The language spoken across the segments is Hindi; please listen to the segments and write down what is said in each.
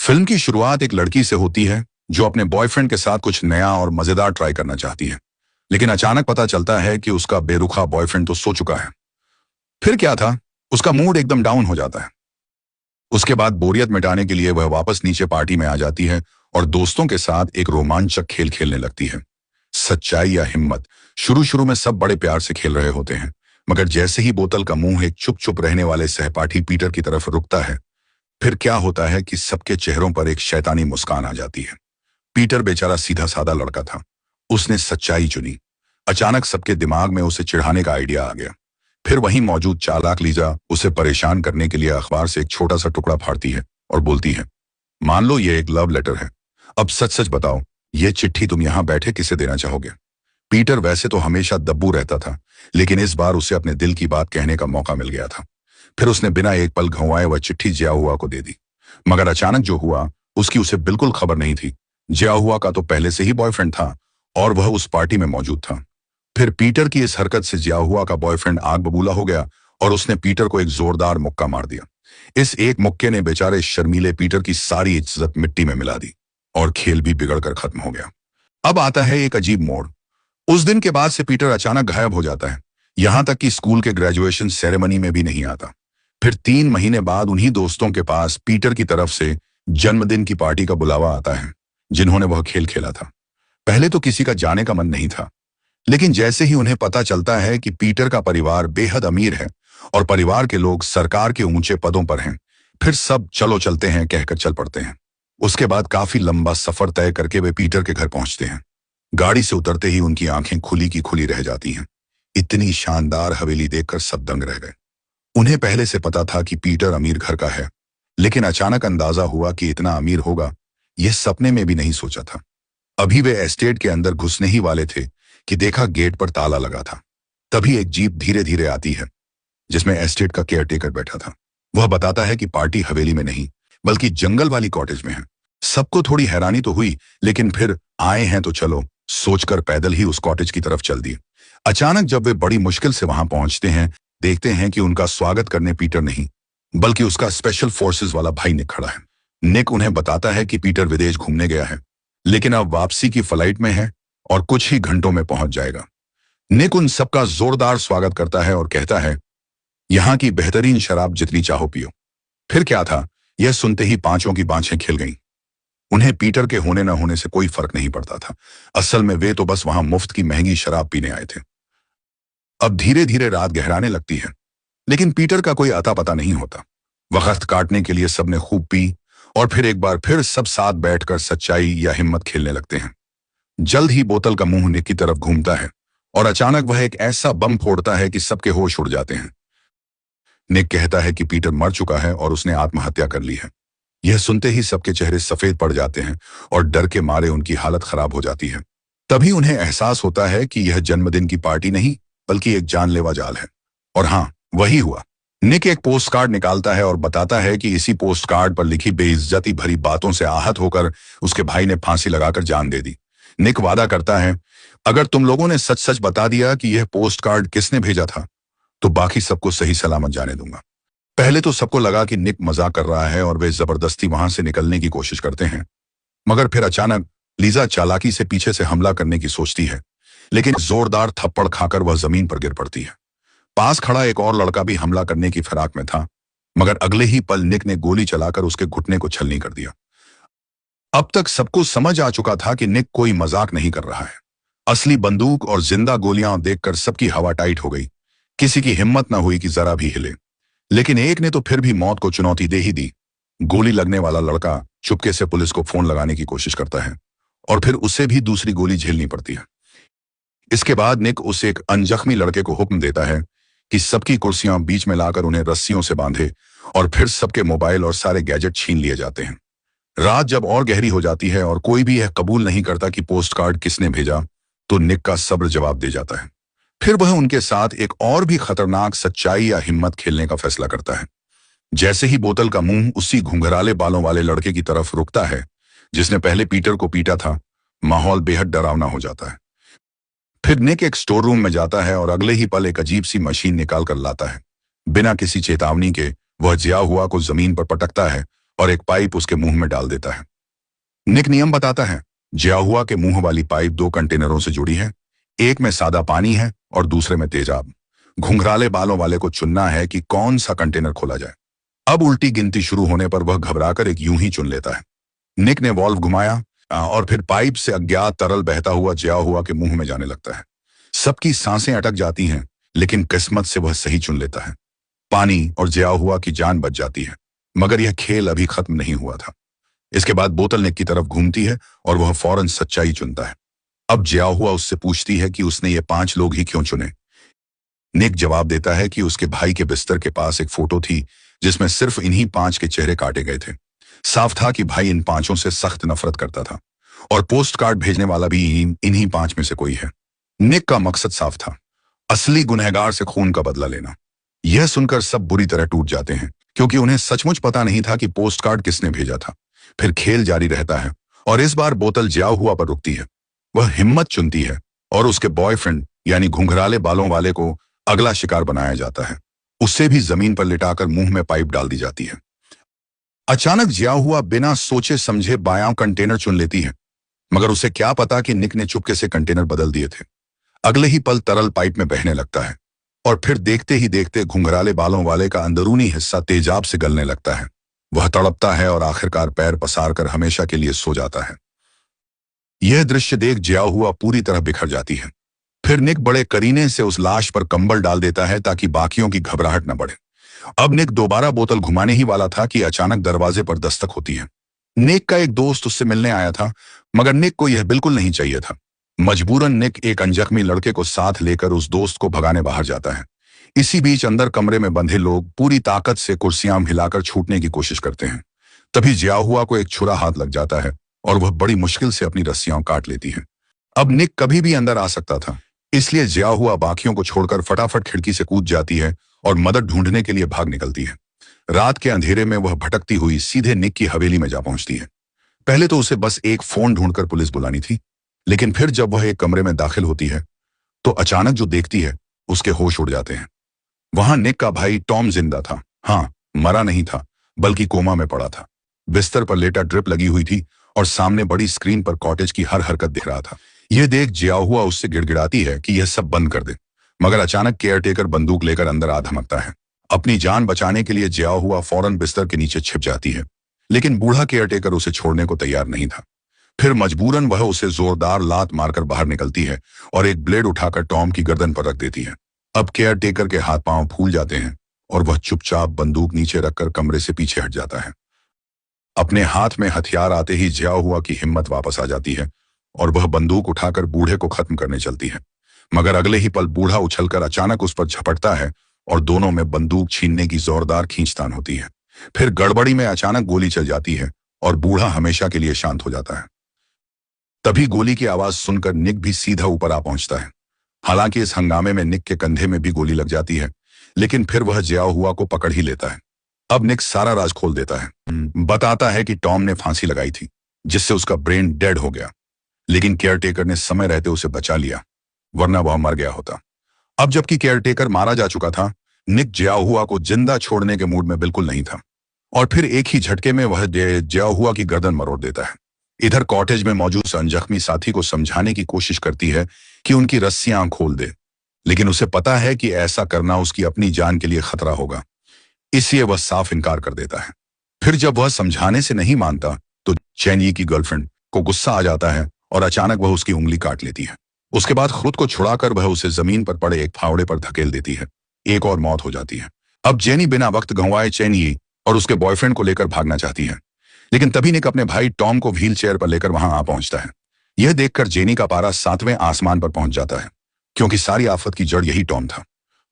फिल्म की शुरुआत एक लड़की से होती है जो अपने बॉयफ्रेंड के साथ कुछ नया और मजेदार ट्राई करना चाहती है। लेकिन अचानक पता चलता है कि उसका बेरुखा बॉयफ्रेंड तो सो चुका है। फिर क्या था? उसका मूड एकदम डाउन हो जाता है। उसके बाद बोरियत मिटाने के लिए वह वापस नीचे पार्टी में आ जाती है और दोस्तों के साथ एक रोमांचक खेल खेलने लगती है। सच्चाई या हिम्मत। शुरू शुरू में सब बड़े प्यार से खेल रहे होते हैं, मगर जैसे ही बोतल का मुंह एक चुप चुप रहने वाले सहपाठी पीटर की तरफ रुकता है, फिर क्या होता है कि सबके चेहरों पर एक शैतानी मुस्कान आ जाती है। पीटर बेचारा सीधा साधा लड़का था। उसने सच्चाई चुनी। अचानक सबके दिमाग में उसे चिढ़ाने का आइडिया आ गया। फिर वहीं मौजूद चालाक लीजा उसे परेशान करने के लिए अखबार से एक छोटा सा टुकड़ा फाड़ती है और बोलती है, मान लो ये एक लव लेटर है। अब सच सच बताओ, ये चिट्ठी तुम यहां बैठे किसे देना चाहोगे? पीटर वैसे तो हमेशा दब्बू रहता था, लेकिन इस बार उसे अपने दिल की बात कहने का मौका मिल गया था। फिर उसने बिना एक पल घुमाए वह चिट्ठी जियाहुआ को दे दी। मगर अचानक जो हुआ उसकी उसे बिल्कुल खबर नहीं थी। जियाहुआ का तो पहले से ही बॉयफ्रेंड था और वह उस पार्टी में मौजूद था। फिर पीटर की इस हरकत से जियाहुआ का बॉयफ्रेंड आग बबूला हो गया और उसने पीटर को एक जोरदार मुक्का मार दिया। इस एक मुक्के ने बेचारे शर्मीले पीटर की सारी इज्जत मिट्टी में मिला दी और खेल भी बिगड़कर खत्म हो गया। अब आता है एक अजीब मोड़। उस दिन के बाद से पीटर अचानक गायब हो जाता है, यहां तक कि स्कूल के ग्रेजुएशन सेरेमनी में भी नहीं आता। फिर 3 महीने बाद उन्हीं दोस्तों के पास पीटर की तरफ से जन्मदिन की पार्टी का बुलावा आता है, जिन्होंने वह खेल खेला था। पहले तो किसी का जाने का मन नहीं था, लेकिन जैसे ही उन्हें पता चलता है कि पीटर का परिवार बेहद अमीर है और परिवार के लोग सरकार के ऊंचे पदों पर हैं, फिर सब चलो चलते हैं कहकर चल पड़ते हैं। उसके बाद काफी लंबा सफर तय करके वे पीटर के घर पहुंचते हैं। गाड़ी से उतरते ही उनकी आंखें खुली की खुली रह जाती हैं। इतनी शानदार हवेली देखकर सब दंग रह गए। उन्हें पहले से पता था कि पीटर अमीर घर का है, लेकिन अचानक अंदाजा हुआ कि इतना अमीर होगा, यह सपने में भी नहीं सोचा था। अभी वे एस्टेट के अंदर घुसने ही वाले थे कि देखा गेट पर ताला लगा था। तभी एक जीप धीरे धीरे आती है, जिसमें एस्टेट का केयरटेकर बैठा था। वह बताता है कि पार्टी हवेली में नहीं, बल्कि जंगल वाली कॉटेज में है। सबको थोड़ी हैरानी तो हुई, लेकिन फिर आए हैं तो चलो सोचकर पैदल ही उस कॉटेज की तरफ चल दिए। अचानक जब वे बड़ी मुश्किल से वहां पहुंचते हैं, देखते हैं कि उनका स्वागत करने पीटर नहीं, बल्कि उसका स्पेशल फोर्सेस वाला भाई निक खड़ा है। निक उन्हें बताता है कि पीटर विदेश घूमने गया है, लेकिन अब वापसी की फ्लाइट में है और कुछ ही घंटों में पहुंच जाएगा। निक उन सबका जोरदार स्वागत करता है और कहता है, यहां की बेहतरीन शराब जितनी चाहो पियो। फिर क्या था, यह सुनते ही पांचों की बाँछें खिल गईं। उन्हें पीटर के होने न होने से कोई फर्क नहीं पड़ता था। असल में वे तो बस वहां मुफ्त की महंगी शराब पीने आए थे। अब धीरे धीरे रात गहराने लगती है, लेकिन पीटर का कोई अता पता नहीं होता। वक्त काटने के लिए सबने खूब पी और फिर एक बार फिर सब साथ बैठकर सच्चाई या हिम्मत खेलने लगते हैं। जल्द ही बोतल का मुंह निक की तरफ घूमता है और अचानक वह एक ऐसा बम फोड़ता है कि सबके होश उड़ जाते हैं। निक कहता है कि पीटर मर चुका है और उसने आत्महत्या कर ली है। यह सुनते ही सबके चेहरे सफेद पड़ जाते हैं और डर के मारे उनकी हालत खराब हो जाती है। तभी उन्हें एहसास होता है कि यह जन्मदिन की पार्टी नहीं, बल्कि एक जानलेवा जाल है। और हाँ, वही हुआ। निक एक पोस्ट कार्ड निकालता है और बताता है कि इसी पोस्ट कार्ड पर लिखी बेइज्जती भरी बातों से आहत होकर उसके भाई ने फांसी लगाकर जान दे दी। निक वादा करता है, अगर तुम लोगों ने सच सच बता दिया कि यह पोस्ट कार्ड किसने भेजा था, तो बाकी सबको सही सलामत जाने दूंगा। पहले तो सबको लगा कि निक मजाक कर रहा है और वे जबरदस्ती वहां से निकलने की कोशिश करते हैं। मगर फिर अचानक लीजा चालाकी से पीछे से हमला करने की सोचती है, लेकिन जोरदार थप्पड़ खाकर वह जमीन पर गिर पड़ती है। पास खड़ा एक और लड़का भी हमला करने की फिराक में था, मगर अगले ही पल निक ने गोली चलाकर उसके घुटने को छलनी कर दिया। अब तक सबको समझ आ चुका था कि निक कोई मजाक नहीं कर रहा है। असली बंदूक और जिंदा गोलियां देखकर सबकी हवा टाइट हो गई। किसी की हिम्मत न हुई कि जरा भी हिले, लेकिन एक ने तो फिर भी मौत को चुनौती दे ही दी। गोली लगने वाला लड़का चुपके से पुलिस को फोन लगाने की कोशिश करता है और फिर उसे भी दूसरी गोली झेलनी पड़ती है। इसके बाद निक उस एक अनजख्मी लड़के को हुक्म देता है कि सबकी कुर्सियां बीच में लाकर उन्हें रस्सियों से बांधे और फिर सबके मोबाइल और सारे गैजेट छीन लिए जाते हैं। रात जब और गहरी हो जाती है और कोई भी यह कबूल नहीं करता कि पोस्ट कार्ड किसने भेजा, तो निक का सब्र जवाब दे जाता है। फिर वह उनके साथ एक और भी खतरनाक सच्चाई या हिम्मत खेलने का फैसला करता है। जैसे ही बोतल का मुंह उसी घुंघराले बालों वाले लड़के की तरफ रुकता है जिसने पहले पीटर को पीटा था, माहौल बेहद डरावना हो जाता है। फिर निक एक स्टोर रूम में जाता है और अगले ही पल एक अजीब सी मशीन निकाल कर लाता है। बिना किसी चेतावनी के वह जियाहुआ को जमीन पर पटकता है और एक पाइप उसके मुंह में डाल देता है। निक नियम बताता है। जियाहुआ के मुंह वाली पाइप 2 कंटेनरों से जुड़ी है। एक में सादा पानी है और दूसरे में तेजाब। घुंघराले बालों वाले को चुनना है कि कौन सा कंटेनर खोला जाए। अब उल्टी गिनती शुरू होने पर वह घबराकर एक यूं ही चुन लेता है। निक ने वॉल्व घुमाया और फिर पाइप से अज्ञात तरल बहता हुआ जियाहुआ के मुंह में जाने लगता है। सबकी सांसें अटक जाती हैं, लेकिन किस्मत से वह सही चुन लेता है। पानी और जियाहुआ की जान बच जाती है। मगर यह खेल अभी खत्म नहीं हुआ था। इसके बाद बोतल निक की तरफ घूमती है और वह फौरन सच्चाई चुनता है। अब जियाहुआ उससे पूछती है कि उसने ये 5 लोग ही क्यों चुने। निक जवाब देता है कि उसके भाई के बिस्तर के पास एक फोटो थी जिसमें सिर्फ इन्हीं 5 के चेहरे काटे गए थे। साफ था कि भाई इन 5 से सख्त नफरत करता था और पोस्ट कार्ड भेजने वाला भी इन्हीं 5 में से कोई है। निक का मकसद साफ था, असली गुनहगार से खून का बदला लेना। यह सुनकर सब बुरी तरह टूट जाते हैं, क्योंकि उन्हें सचमुच पता नहीं था कि पोस्ट कार्ड किसने भेजा था। फिर खेल जारी रहता है और इस बार बोतल जियाहुआ पर रुकती है। वह हिम्मत चुनती है और उसके बॉयफ्रेंड यानी घुंघराले बालों वाले को अगला शिकार बनाया जाता है। उससे भी जमीन पर लिटाकर मुंह में पाइप डाल दी जाती है। अचानक जियाहुआ बिना सोचे समझे बायां कंटेनर चुन लेती है, मगर उसे क्या पता कि निक ने चुपके से कंटेनर बदल दिए थे। अगले ही पल तरल पाइप में बहने लगता है और फिर देखते ही देखते घुंघराले बालों वाले का अंदरूनी हिस्सा तेजाब से गलने लगता है। वह तड़पता है और आखिरकार पैर पसार कर हमेशा के लिए सो जाता है। यह दृश्य देख जियाहुआ पूरी तरह बिखर जाती है। फिर निक बड़े करीने से उस लाश पर कंबल डाल देता है ताकि बाकियों की घबराहट न बढ़े। अब निक दोबारा बोतल घुमाने ही वाला था कि अचानक दरवाजे पर दस्तक होती है। निक का एक दोस्त उससे मिलने आया था, मगर निक को यह बिल्कुल नहीं चाहिए था। मजबूरन निक एक अनजख्मी लड़के को साथ लेकर उस दोस्त को भगाने बाहर जाता है। इसी बीच अंदर कमरे में बंधे लोग पूरी ताकत से कुर्सियां हिलाकर छूटने की कोशिश करते हैं। तभी जियाहुआ को एक छुरा हाथ लग जाता है और वह बड़ी मुश्किल से अपनी रस्सियां काट लेती है। अब निक कभी भी अंदर आ सकता था, इसलिए जियाहुआ बाकियों को छोड़कर फटाफट खिड़की से कूद जाती है और मदद ढूंढने के लिए भाग निकलती है। रात के अंधेरे में वह भटकती हुई सीधे निक की हवेली में जा पहुंचती है। पहले तो उसे बस एक फोन ढूंढकर पुलिस बुलानी थी, लेकिन फिर जब वह एक कमरे में दाखिल होती है तो अचानक जो देखती है उसके होश उड़ जाते हैं। वहां निक का भाई टॉम जिंदा था। हाँ, मरा नहीं था, बल्कि कोमा में पड़ा था। बिस्तर पर लेटा ड्रिप लगी हुई थी और सामने बड़ी स्क्रीन पर कॉटेज की हर हरकत दिख रहा था। यह देख जियाहुआ उससे गिड़गिड़ाती है कि यह सब बंद कर दे, मगर अचानक केयरटेकर बंदूक लेकर अंदर आ धमकता है। अपनी जान बचाने के लिए जियाहुआ फौरन बिस्तर के नीचे छिप जाती है, लेकिन बूढ़ा केयरटेकर उसे छोड़ने को तैयार नहीं था। फिर मजबूरन वह उसे जोरदार लात मारकर बाहर निकलती है और एक ब्लेड उठाकर टॉम की गर्दन पर रख देती है। अब केयरटेकर के हाथ पांव फूल जाते हैं और वह चुपचाप बंदूक नीचे रखकर कमरे से पीछे हट जाता है। अपने हाथ में हथियार आते ही जियाहुआ की हिम्मत वापस आ जाती है और वह बंदूक उठाकर बूढ़े को खत्म करने चलती है, मगर अगले ही पल बूढ़ा उछलकर अचानक उस पर झपटता है और दोनों में बंदूक छीनने की जोरदार खींचतान होती है। फिर गड़बड़ी में अचानक गोली चल जाती है और बूढ़ा हमेशा के लिए शांत हो जाता है। तभी गोली की आवाज सुनकर निक भी सीधा ऊपर आ पहुंचता है। हालांकि इस हंगामे में निक के कंधे में भी गोली लग जाती है, लेकिन फिर वह जियाहुआ को पकड़ ही लेता है। अब निक सारा राज खोल देता है। बताता है कि टॉम ने फांसी लगाई थी, जिससे उसका ब्रेन डेड हो गया, लेकिन केयरटेकर ने समय रहते उसे बचा लिया, वरना वह मर गया होता। अब जबकि केयरटेकर मारा जा चुका था, निक जियाहुआ को जिंदा छोड़ने के मूड में बिल्कुल नहीं था और फिर एक ही झटके में वह जियाहुआ की गर्दन मरोड़ देता है। इधर कॉटेज में मौजूद अनजख्मी साथी को समझाने की कोशिश करती है कि उनकी रस्सियां खोल दे, लेकिन उसे पता है कि ऐसा करना उसकी अपनी जान के लिए खतरा होगा, इसलिए वह साफ इनकार कर देता है। फिर जब वह समझाने से नहीं मानता तो चैनी की गर्लफ्रेंड को गुस्सा आ जाता है और अचानक वह उसकी उंगली काट लेती है। उसके बाद खुद को छुड़ाकर वह उसे जमीन पर पड़े एक फावड़े पर धकेल देती है। एक और मौत हो जाती है। अब जेनी बिना वक्त गंवाए चैनी और उसके बॉयफ्रेंड को लेकर भागना चाहती है, लेकिन तभी निक अपने भाई टॉम को व्हील चेयर पर लेकर वहां आ पहुंचता है। यह देखकर जेनी का पारा 7वें आसमान पर पहुंच जाता है, क्योंकि सारी आफत की जड़ यही टॉम था।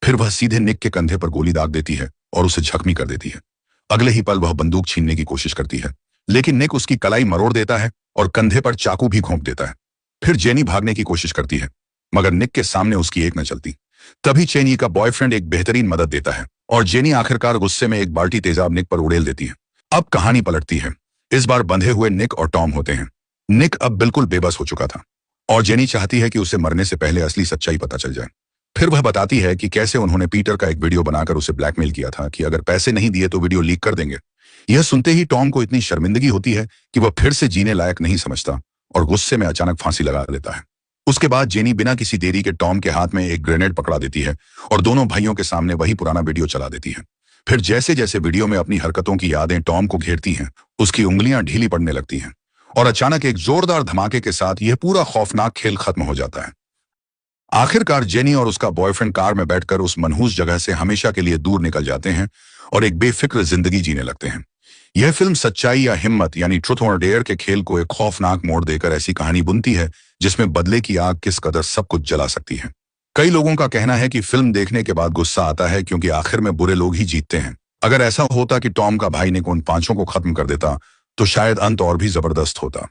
फिर वह सीधे निक के कंधे पर गोली दाग देती है और उसे जख्मी कर देती है। अगले ही पल वह बंदूक छीनने की कोशिश करती है, लेकिन निक उसकी कलाई मरोड़ देता है और कंधे पर चाकू भी घोंप देता है। फिर जेनी भागने की कोशिश करती है, मगर निक के सामने उसकी एक न चलती। तभी चेनी का बॉयफ्रेंड एक बेहतरीन मदद देता है और जेनी आखिरकार गुस्से में एक बाल्टी तेजाब निक पर उड़ेल देती है। अब कहानी पलटती है। इस बार बंधे हुए निक और टॉम होते हैं। निक अब बिल्कुल बेबस हो चुका था और जेनी चाहती है कि उसे मरने से पहले असली सच्चाई पता चल जाए। फिर वह बताती है कि कैसे उन्होंने पीटर का एक वीडियो बनाकर उसे ब्लैकमेल किया था कि अगर पैसे नहीं दिए तो वीडियो लीक कर देंगे। यह सुनते ही टॉम को इतनी शर्मिंदगी होती है कि वह फिर से जीने लायक नहीं समझता और गुस्से में अचानक फांसी लगा लेता है। उसके बाद जेनी बिना किसी देरी के टॉम के हाथ में एक ग्रेनेड पकड़ा देती है और दोनों भाइयों के सामने वही पुराना वीडियो चला देती है। फिर जैसे जैसे वीडियो में अपनी हरकतों की यादें टॉम को घेरती हैं, उसकी उंगलियां ढीली पड़ने लगती हैं और अचानक एक जोरदार धमाके के साथ यह पूरा खौफनाक खेल खत्म हो जाता है। आखिरकार जेनी और उसका बॉयफ्रेंड कार में बैठकर उस मनहूस जगह से हमेशा के लिए दूर निकल जाते हैं और एक बेफिक्र जिंदगी जीने लगते हैं। यह फिल्म सच्चाई या हिम्मत यानी ट्रुथ और डेयर के खेल को एक खौफनाक मोड़ देकर ऐसी कहानी बुनती है जिसमें बदले की आग किस कदर सब कुछ जला सकती है। कई लोगों का कहना है कि फिल्म देखने के बाद गुस्सा आता है क्योंकि आखिर में बुरे लोग ही जीतते हैं। अगर ऐसा होता कि टॉम का भाई ने उन पांचों को खत्म कर देता तो शायद अंत और भी जबरदस्त होता।